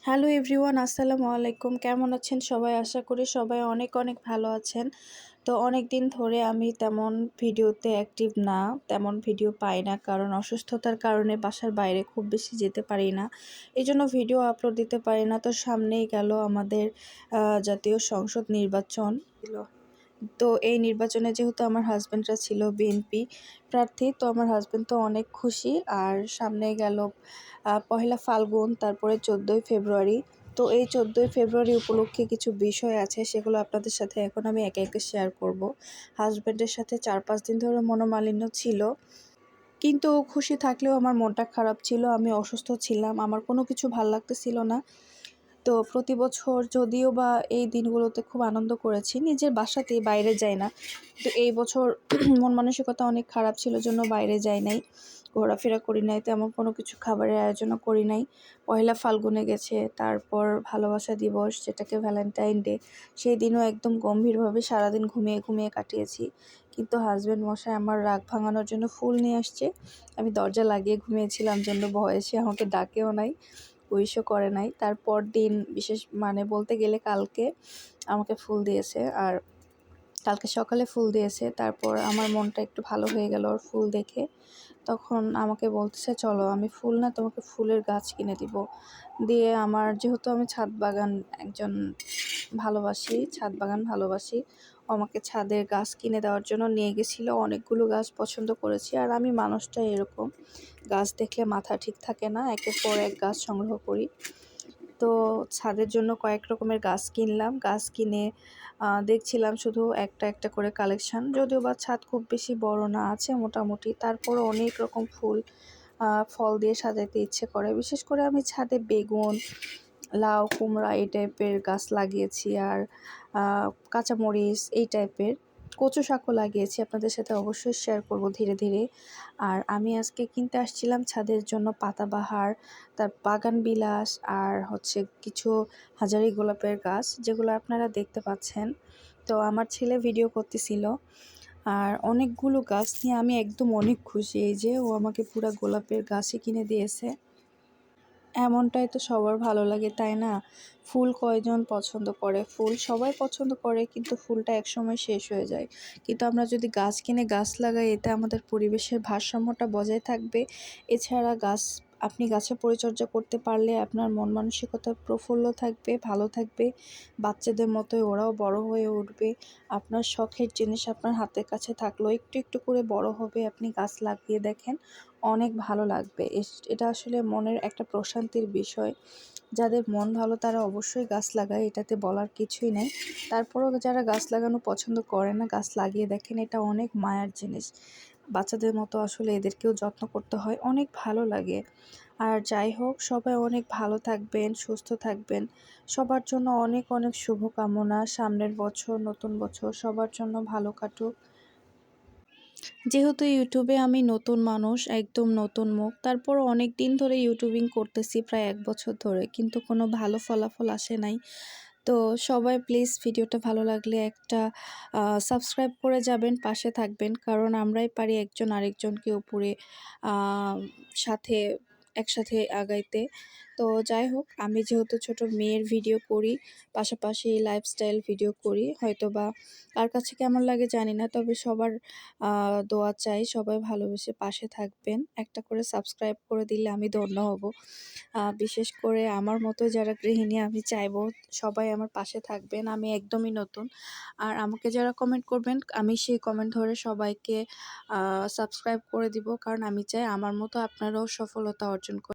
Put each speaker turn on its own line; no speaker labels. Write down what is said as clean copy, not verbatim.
Hello everyone, আসসালামু আলাইকুম। কেমন আছেন সবাই? আশা করি সবাই অনেক অনেক ভালো আছেন। তো অনেক দিন ধরে আমি তেমন ভিডিওতে অ্যাক্টিভ না, তেমন ভিডিও পাই না, কারণ অসুস্থতার কারণে বাসার বাইরে খুব বেশি যেতে পারি না। এই জন্য ভিডিও আপলোড দিতে পারি না। তো সামনেই গেল আমাদের জাতীয় সংসদ নির্বাচন ছিল। তো এই নির্বাচনে যেহেতু আমার হাজব্যান্ডরা ছিল বিএনপি প্রার্থী, তো আমার হাজব্যান্ড তো অনেক খুশি। আর সামনে গেল পহেলা ফাল্গুন, তারপরে 14ই ফেব্রুয়ারি। তো এই 14ই ফেব্রুয়ারি উপলক্ষে কিছু বিষয় আছে, সেগুলো আপনাদের সাথে এখন আমি একে একে শেয়ার করব। হাজব্যান্ডের সাথে 4-5 দিন ধরে মনোমালিন্য ছিল, কিন্তু খুশি থাকলেও আমার মনটা খারাপ ছিল। আমি অসুস্থ ছিলাম, আমার কোনো কিছু ভাল লাগতেছিল না। তো প্রতি বছর যদিও বা এই দিনগুলোতে খুব আনন্দ করেছি, নিজের বাসাতেই, বাইরে যাই না। তো এই বছর মন মানসিকতা অনেক খারাপ ছিল জন্য বাইরে যাই নাই, ঘোরাফেরা করি নাই, তেমন কোনো কিছু খাবারের আয়োজনও করি নাই। পহেলা ফাল্গুনে গেছে, তারপর ভালোবাসা দিবস যেটাকে ভ্যালেন্টাইন ডে, সেই দিনও একদম গম্ভীরভাবে সারাদিন ঘুমিয়ে ঘুমিয়ে কাটিয়েছি। কিন্তু হাজব্যান্ড মশাই আমার রাগ ভাঙানোর জন্য ফুল নিয়ে আসছে। আমি দরজা লাগিয়ে ঘুমিয়েছিলাম জন্য ভয়ে সে আমাকে ডাকেও নাই, উইশও করে নাই। তারপর দিন বিশেষ বলতে গেলে কালকে আমাকে ফুল দিয়েছে, আর কালকে সকালে ফুল দিয়েছে। তারপর আমার মনটা একটু ভালো হয়ে গেল ওর ফুল দেখে। তখন আমাকে বলতেছে, চলো আমি ফুল না তোমাকে ফুলের গাছ কিনে দিব। দিয়ে আমার, যেহেতু আমি ছাদ বাগান ভালোবাসি, ও আমাকে ছাদের গাছ কিনে দেওয়ার জন্য নিয়ে গেছিলো। অনেকগুলো গাছ পছন্দ করেছি, আর আমি মানুষটা এরকম, গাছ দেখলে মাথা ঠিক থাকে না, একের পর এক গাছ সংগ্রহ করি। তো ছাদের জন্য কয়েক রকমের গাছ কিনলাম। গাছ কিনে দেখছিলাম শুধু একটা একটা করে কালেকশান, যদিও বা ছাদ খুব বেশি বড় না, আছে মোটামুটি, তারপরও অনেক রকম ফল দিয়ে সাজাইতে ইচ্ছে করে। বিশেষ করে আমি ছাদে বেগুন, লাউ, কুমড়া এই টাইপের গাছ লাগিয়েছি, আর কাঁচামরিচ এই টাইপের, কচু শাকও লাগিয়েছি। আপনাদের সাথে অবশ্যই শেয়ার করব ধীরে ধীরে। আর আমি আজকে কিনতে আসছিলাম ছাদের জন্য পাতাবাহার, তার বাগান বিলাস, আর কিছু হাজারি গোলাপের গাছ, যেগুলো আপনারা দেখতে পাচ্ছেন। তো আমার ছেলে ভিডিও করতেছিল, আর অনেকগুলো গাছ নিয়ে আমি একদম অনেক খুশি। এই যে ও আমাকে পুরা গোলাপের গাছই কিনে দিয়েছে। এমনটাই তো সবার ভালো লাগে, তাই না? ফুল কয়জন পছন্দ করে? ফুল সবাই পছন্দ করে, কিন্তু ফুলটা একসময় শেষ হয়ে যায়। কিন্তু আমরা যদি গাছ কিনে গাছ লাগাই, এতে আমাদের পরিবেশের ভারসাম্যটা বজায় থাকবে। এছাড়া আপনি গাছের পরিচর্যা করতে পারলে আপনার মন মানসিকতা প্রফুল্ল থাকবে, ভালো থাকবে। বাচ্চাদের মতোই ওরাও বড় হয়ে উঠবে। আপনার শখের জিনিস আপনার হাতের কাছে থাকলো, একটু একটু করে বড় হবে। আপনি গাছ লাগিয়ে দেখেন, অনেক ভালো লাগবে। এটা আসলে মনের একটা প্রশান্তির বিষয়। যাদের মন ভালো তারা অবশ্যই গাছ লাগায়, এটাতে বলার কিছুই নেই। তারপরেও যারা গাছ লাগানো পছন্দ করে না, গাছ লাগিয়ে দেখেন, এটা অনেক মায়ার জিনিস। বাচ্চাদের মতো আসলে এদেরকেও যত্ন করতে হয়, অনেক ভালো লাগে। আর যাই হোক, সবাই অনেক ভালো থাকবেন, সুস্থ থাকবেন। সবার জন্য অনেক অনেক শুভকামনা। সামনের বছর, নতুন বছর সবার জন্য ভালো কাটুক। যেহেতু ইউটিউবে আমি নতুন মানুষ, একদম নতুন মুখ, তারপরও অনেক দিন ধরে ইউটিউবিং করতেছি, প্রায় 1 বছর ধরে, কিন্তু কোনো ভালো ফলাফল আসে নাই। তো সবাই প্লিজ ভিডিওটা ভালো লাগলে একটা সাবস্ক্রাইব করে যাবেন, পাশে থাকবেন, কারণ আমরাই পারি একজন আরেকজনকে উপরে সাথে একসাথে আগাইতে। তো যাই হোক, আমি যেহেতু ছোট মেয়ের ভিডিও করি, পাশাপাশি লাইফস্টাইল ভিডিও করি, হয়তো বা কার কাছে কেমন লাগে জানি না, তবে সবার দোয়া চাই, সবাই ভালোবেসে পাশে থাকবেন। একটা করে সাবস্ক্রাইব করে দিলে আমি ধন্য হব। বিশেষ করে আমার মতো যারা গৃহিণী, আমি চাইবো সবাই আমার পাশে থাকবেন। আমি একদমই নতুন, আর আমাকে যারা কমেন্ট করবেন, আমি সেই কমেন্ট ধরে সবাইকে সাবস্ক্রাইব করে দিব, কারণ আমি চাই আমার মতো আপনারাও সফলতা অর্জন করুন।